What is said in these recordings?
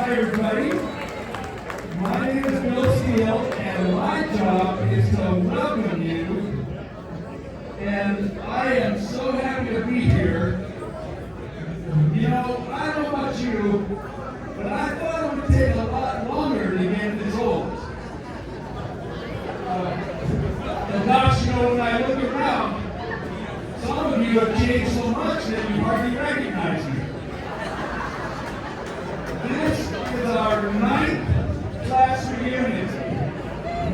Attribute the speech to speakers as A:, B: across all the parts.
A: Hi, everybody. My name is Bill Steele, and my job is to welcome you. And I am so happy to be here. You know, I don't know about you, but I thought it would take a lot longer to get this old. And gosh, you know, when I look around, some of you have changed so much that you hardly recognize me. This is our 9th class reunion.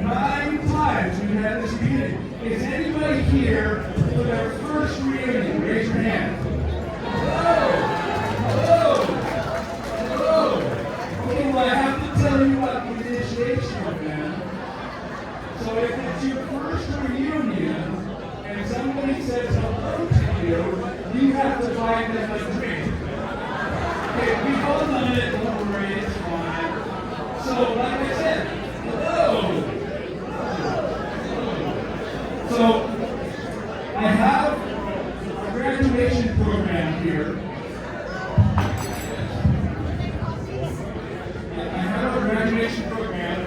A: 9 times we've had this meeting. Is anybody here for their first reunion? Raise your hand. Hello. Okay, well, I have to tell you about the initiation event. So if it's your first reunion and somebody says hello to you, you have to buy them a drink. Okay, we all done it, don't worry, it's fine. So, like I said, hello. So, I have a graduation program here. I have a graduation program,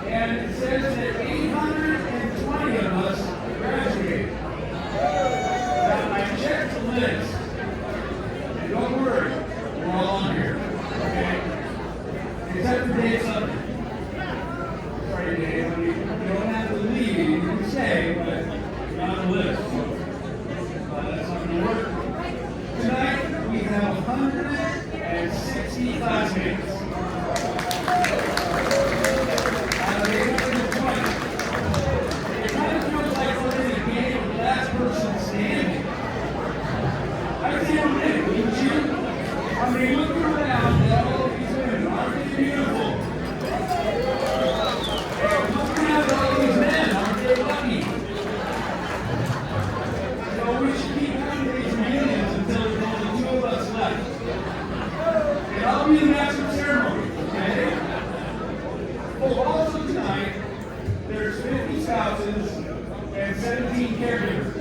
A: and it says that 820 of us graduated. Now, I checked the list. And don't worry, we're all on here, okay? Except for Dave Sutton. Sorry, Dave, you don't have to leave, you can stay, but you're on the list, so that's not going to work. Tonight, we have 160 classmates. Out of 820. It kind of feels like we're in a game of the last person standing. I can't believe it, wouldn't you? I mean, look around at all these women. Aren't they beautiful? And look around at all these men. Aren't they lucky? So we should keep coming to these reunions until there's only 2 of us left. And I'll be the master of ceremony, okay? Oh, also tonight, there's 50 spouses and 17 caregivers.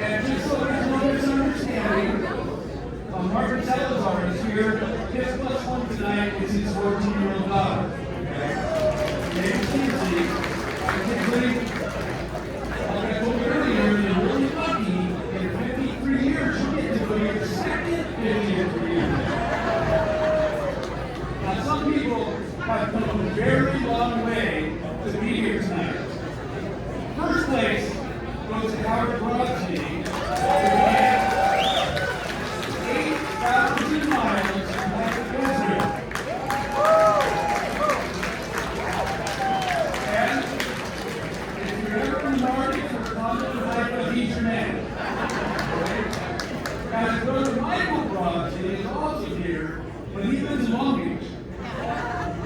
A: And just so there's no misunderstanding, Martin Salazar is here. His plus one tonight is his 14-year-old daughter. Named Susie. Like I told you earlier, you're really lucky. In 53 years, you get to go to your second 50th reunion. Now, some people have come a very long way to be here tonight. First place goes to Howard Brodsky. 8,000 miles back to Israel. And if you're ever in the market for a common life, he's your man. Okay? Now, his brother Michael Brodsky is also here, but he lives in Long Beach.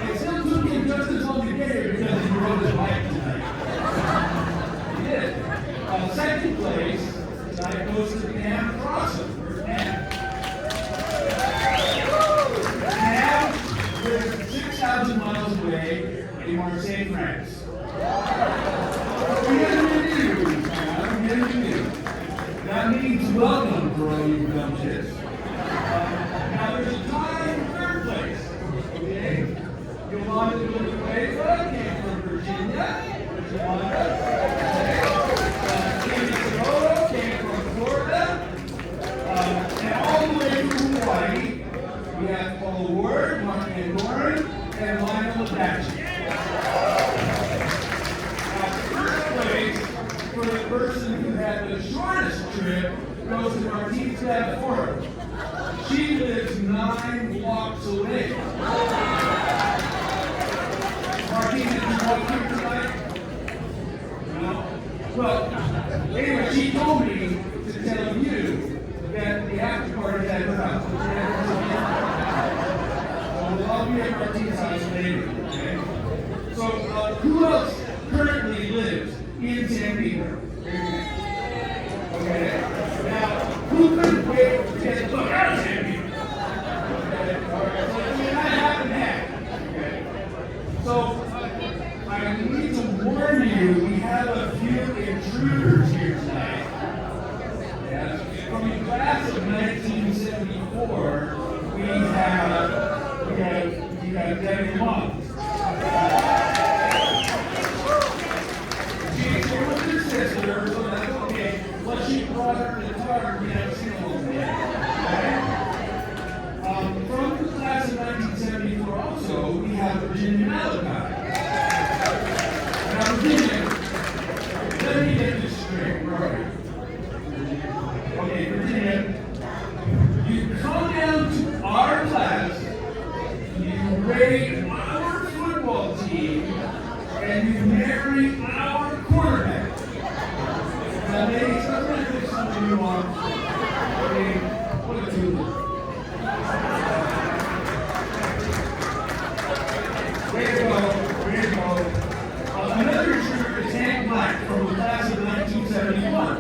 A: It still took him just as long to get here because he rode his bike tonight. He did. Second place tonight goes to Pam Crossan. Where's Pam? Pam lives 6,000 miles away in Marseille, France. We didn't do, Pam. We didn't do. That means welcome for all you dumb shits. Now there's a tie in third place. Okay? Yolanda Villanueva came from Virginia. There's Yolanda. Came from Florida, and all the way from Hawaii, we have Paul Ward, Mark Van Doren, and Lionel Apache. First place for the person who had the shortest trip goes to Martine Ford. She lives 9 blocks away. Martine, did you walk here tonight? No? Well, anyway, she told me to tell you that the after party is at her house. So we'll all be at Martine's house later, okay? So, who else currently lives in San Diego? Okay. Now, who couldn't wait to get the book out of San Diego? Okay. All right. So, I mean, that happened that. Okay. So, I need to warn you, we have a few intruders here tonight. Yes. From the class of 1974, like dad and mom. She was her sister, so that's okay. But she brought her guitar, we haven't seen a little yet. From the class of 1974 also, we have Virginia Malachi. Now, Virginia, let me get this straight, right? Okay, Virginia, you come down to our class, you grade our football team, and you marry our quarterback. Now, ladies, I'm going to put something you on. Okay, what a two. Way to go, way to go. Another intruder is Hank Black from the class of 1971.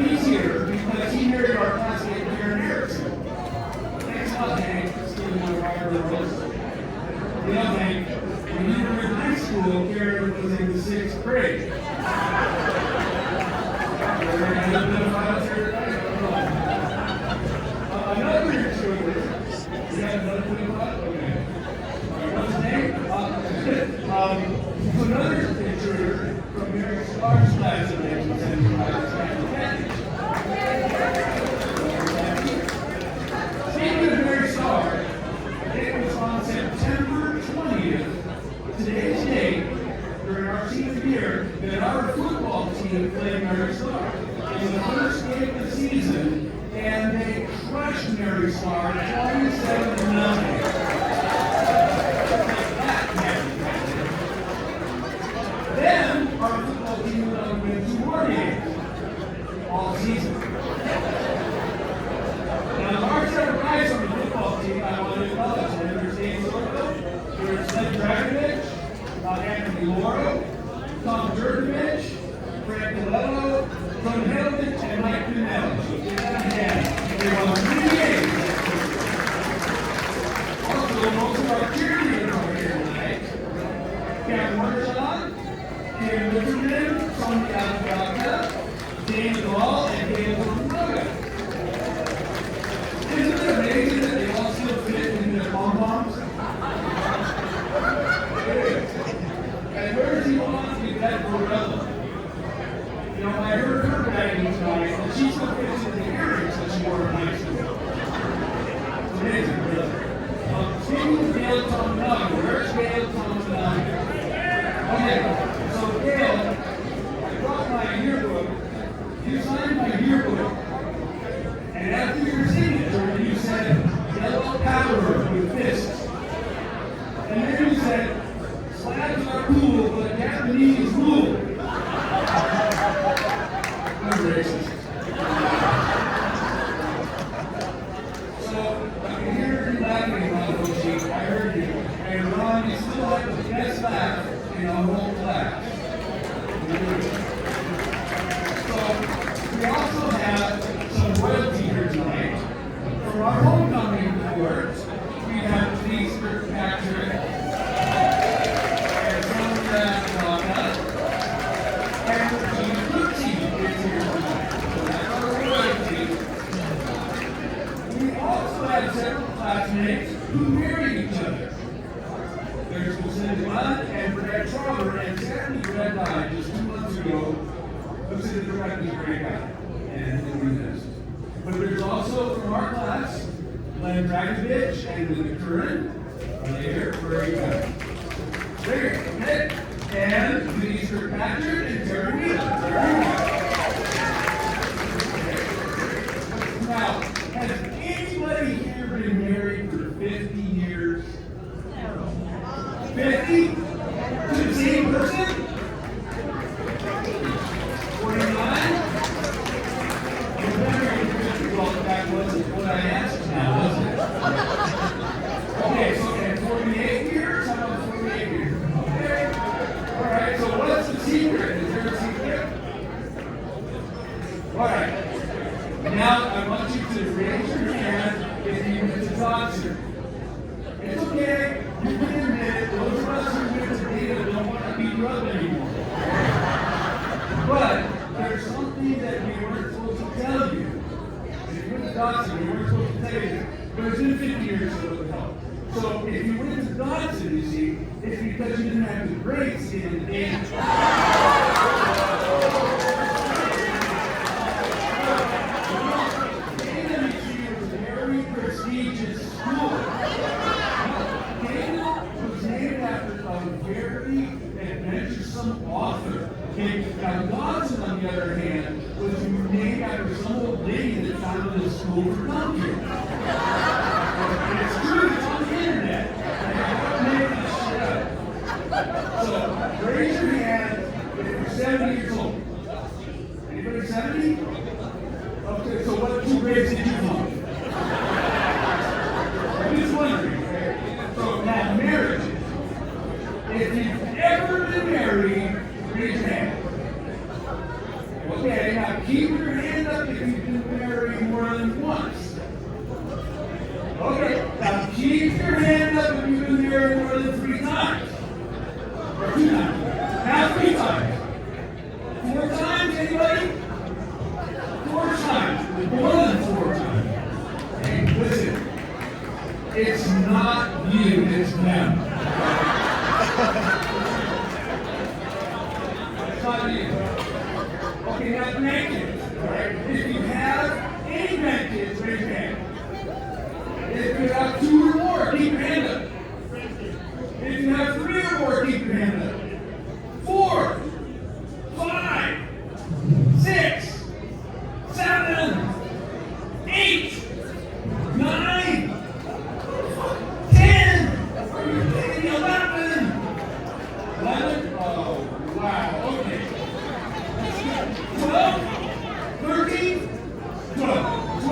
A: He's here because he married our classmate Karen Erickson. Thanks a lot, Hank. Let's give him a round of applause. You know, Hank, when you were in high school, Karen was in the 6th grade. Another intruder, you have another thing about? Okay. What's his name? Another intruder from Mary Starr's class of 1975. Speaking of Mary Starr, it was on September 20th, today's date, during our senior year, that our football team played Mary Starr. It was the first game of the season, and they crushed Mary Starr 27-0. Then our football team went on to win 2 more games all season. Now, our set of guys on the football team I want to acknowledge. There's Dave Zorko, there's Len Dragovich, Anthony Lauro, Tom Durkovich, Frank Coletto, Tony Heldich, and Mike Pinelli. So give that a hand. They won 3 games. Also, most of our cheerleaders are here tonight. Cam Watershaw, Kim Richardson, Tony Alvarado, James Gall, and Caleb Roga. Isn't it amazing that they all still fit in their pom-poms? It is. And where's he on with that gorilla? You know, I heard her bragging tonight that she still fits in the earrings that she wore in high school. It's amazing, really. Speaking of Gail Tominaga, where's Gail Tominaga? Okay, so Gail, I brought my yearbook. You signed my yearbook. And after your signature, you said, yellow powder with fists. And then you said, slabs are cool, but Japanese rule. I'm racist. So, I can hear you laughing, Ron Oshie. I heard you. And Ron, you still have the best laugh in our whole class. So, we also have some royalty here tonight. For our homecoming awards, we have Denise Kirkpatrick and Sonia Naka, and Gina Pucci is here tonight. So that's our royalty. We also have several classmates who married each other. There's Lucinda Munn and Brad Trotter, and sadly Brad died just 2 months ago. Lucinda Brad was a great guy, and we missed. But there's also from our class, Len Dragovich and Linda Curran are there. Where are you guys? There, okay. And Denise Kirkpatrick and Terry Wheeler. There you go. Now, has anybody here been married for 50 years? 50? To the same person? 49? That wasn't what I asked now, was it? Okay, so at 48 years? How about 48 years? Okay. Alright, so what's the secret? Is there a secret? Alright. Now I want you to raise your hand if you went to doctor. It's okay. You can admit it. Those of us who went to data don't want to be drugged anymore. But there's something that we weren't supposed to tell you. Doctor, we weren't supposed to tell you. But it's been 50 years, so it would help. So if you went to Dodson, you see, it's because you didn't have the grades in it. Very prestigious school. Dana was named after a very adventuresome author. Now, Dodson, on the other hand, was named after some old lady that founded a school for dumb kids. And it's true, it's on the internet. I don't make this shit up. So, raise your hand if you're 70 years old. Anybody 70? Okay, so what 2 grades did you flunk? I'm just wondering. So, now, marriages. If you've ever been married, raise your hand. Okay, now keep your hand up if you've been married more than once. Okay, now keep your hand up if you've been married more than 3 times. Or 2 times. Now 3 times. 4 times, anybody? 4 times. More than 4 times. Hey, listen. It's not you, it's them. It's not you. Okay, now grandkids, right? If you have any grandkids, raise your hand. If you have 2 or more, keep your hand up. If you have 3 or more, keep your hand up. 4, 5, 6, 7, 8, 9, 10, 11. 11? Oh, wow, okay. 12, 13, 12.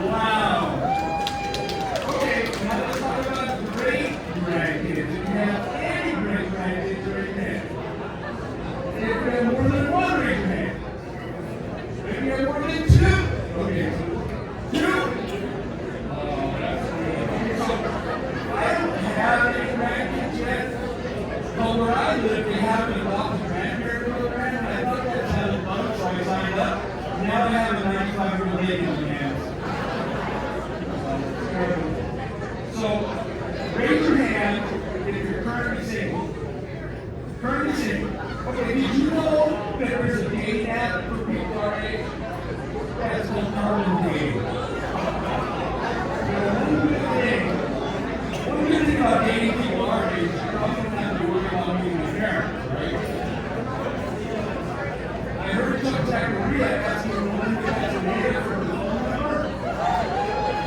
A: Wow. Okay, now let's talk about great grandkids. If you have any great grandkids, raise your hand. If you have more than 1, raise your hand. If you have more than 2, okay. 2. Oh, that's good. Okay, so I don't have any grandkids yet, but where I live, they have an adopted grandparent program, and I thought that sounded fun, so I signed up. Now I have a 95-year-old lady on the hands. So, raise your hand if you're currently single. Currently single. Okay, did you know that there's a dating app for people our age? That's called Carbon Dating. One good thing about dating people our age is you probably don't have to worry about meeting your parents, right? I heard Chuck Zachariah asking a woman if that's a native for the phone number.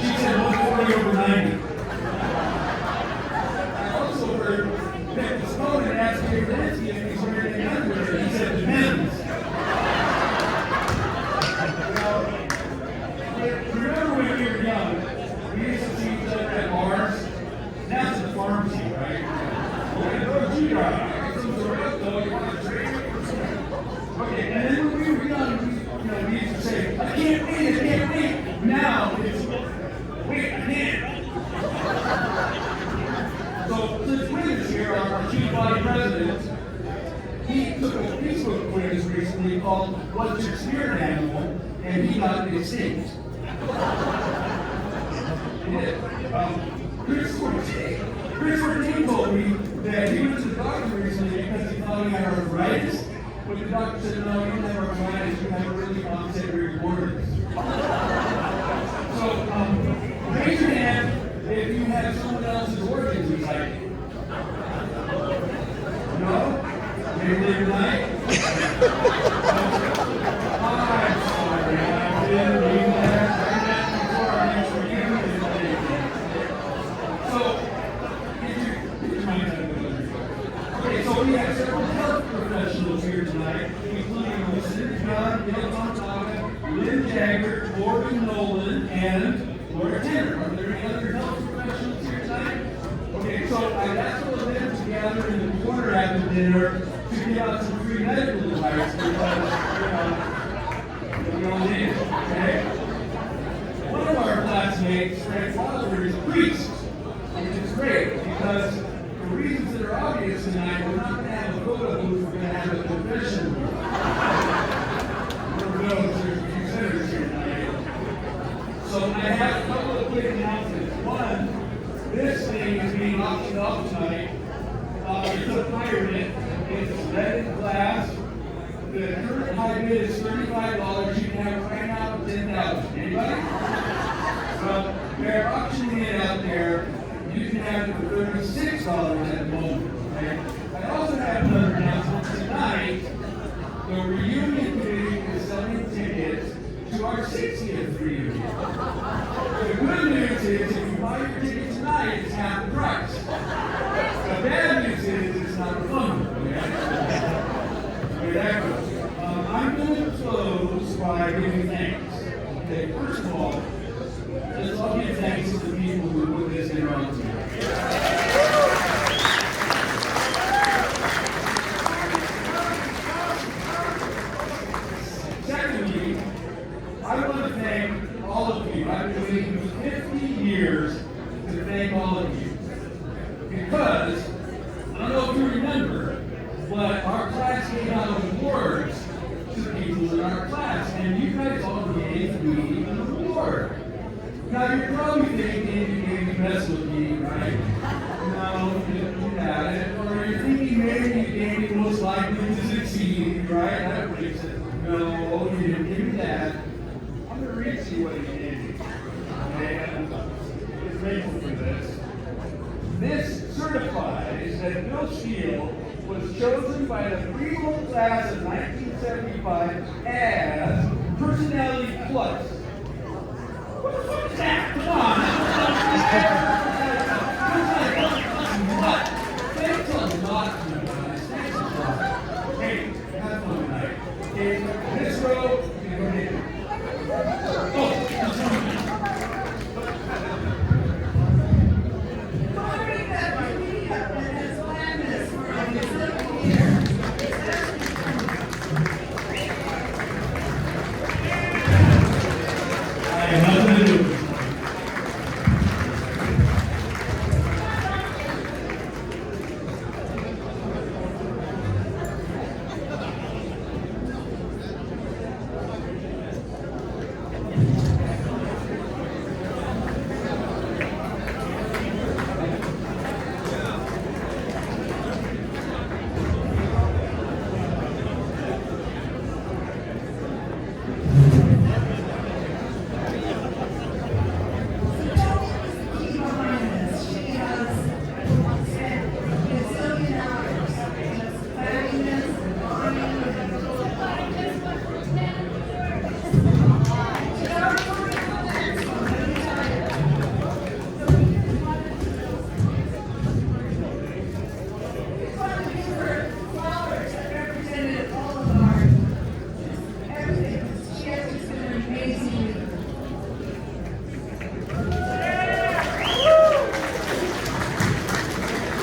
A: She said 140 over 90. I also heard that the Snowden asked Dave Lansky if he's wearing any underwear, and he said depends. Remember when we were young, we used to see each other at bars? Now it's a pharmacy, right? We're going to go to G-Drive. I get some sort of though, you want to trade? Okay, and then when we were young, we used to say, I can't wait. Now it's, wait, I can't. So since Williams here, our chief body president, he took a Facebook quiz recently called What's Your Spirit Animal? And he got extinct. Chris Fortin told me that he went to the doctor recently because he thought he had arthritis. But the doctor said, no, you don't have arthritis, you have early onset rewards. So, raise your hand if you have someone else's organs inside you. No? Maybe later tonight? I'm sorry, I didn't read that. I read that before our next reunion. So, get your mind out of the okay, so we have several health professionals here tonight, including Lucinda John, Bill Montana, Lynn Jagger, Morgan Nolan, and Laura Tanner. Are there any other health professionals here tonight? Okay, so I asked all of them to gather in the corner after dinner to give out some free medical advice because, we all need it, okay? One of our classmates, Fred Father, is a priest, which is great because for reasons that are obvious tonight, we're not going to have a photo booth, we're going to have a confession booth. For those, there's a few sinners here tonight. So I have a couple of quick announcements. One, this myself tonight. It's a pirate. It's leaded glass. The current high bid is $35. You can have it right now for $10,000. Anybody? Well, they're auctioning it out there. You can have it for $36 at the moment. Okay? I also have another announcement tonight. The reunion committee is selling tickets to our 60th reunion. The good news is if you buy your ticket tonight, it's half the price. The bad news is it's not refundable. Okay, that goes. I'm going to close by giving thanks. Okay, first of all, let's all give thanks to the people who put this in our own team. Secondly, I want to thank all of you. I've been waiting for 50 years to thank all of you. Because, I don't know if you remember, but our class gave out awards to the people in our class, and you guys all gave me an award. Now, you're probably thinking you gave me best looking, right? No, you didn't do that. Or you're thinking maybe you gave me most likely to succeed, right? That breaks it. No, you didn't give me that. I'm going to read to you what you gave me. And I'm grateful for this. This certifies that Bill Steele was chosen by the pre-roll class of 1975 as Personality Plus. What the fuck is that? Come on.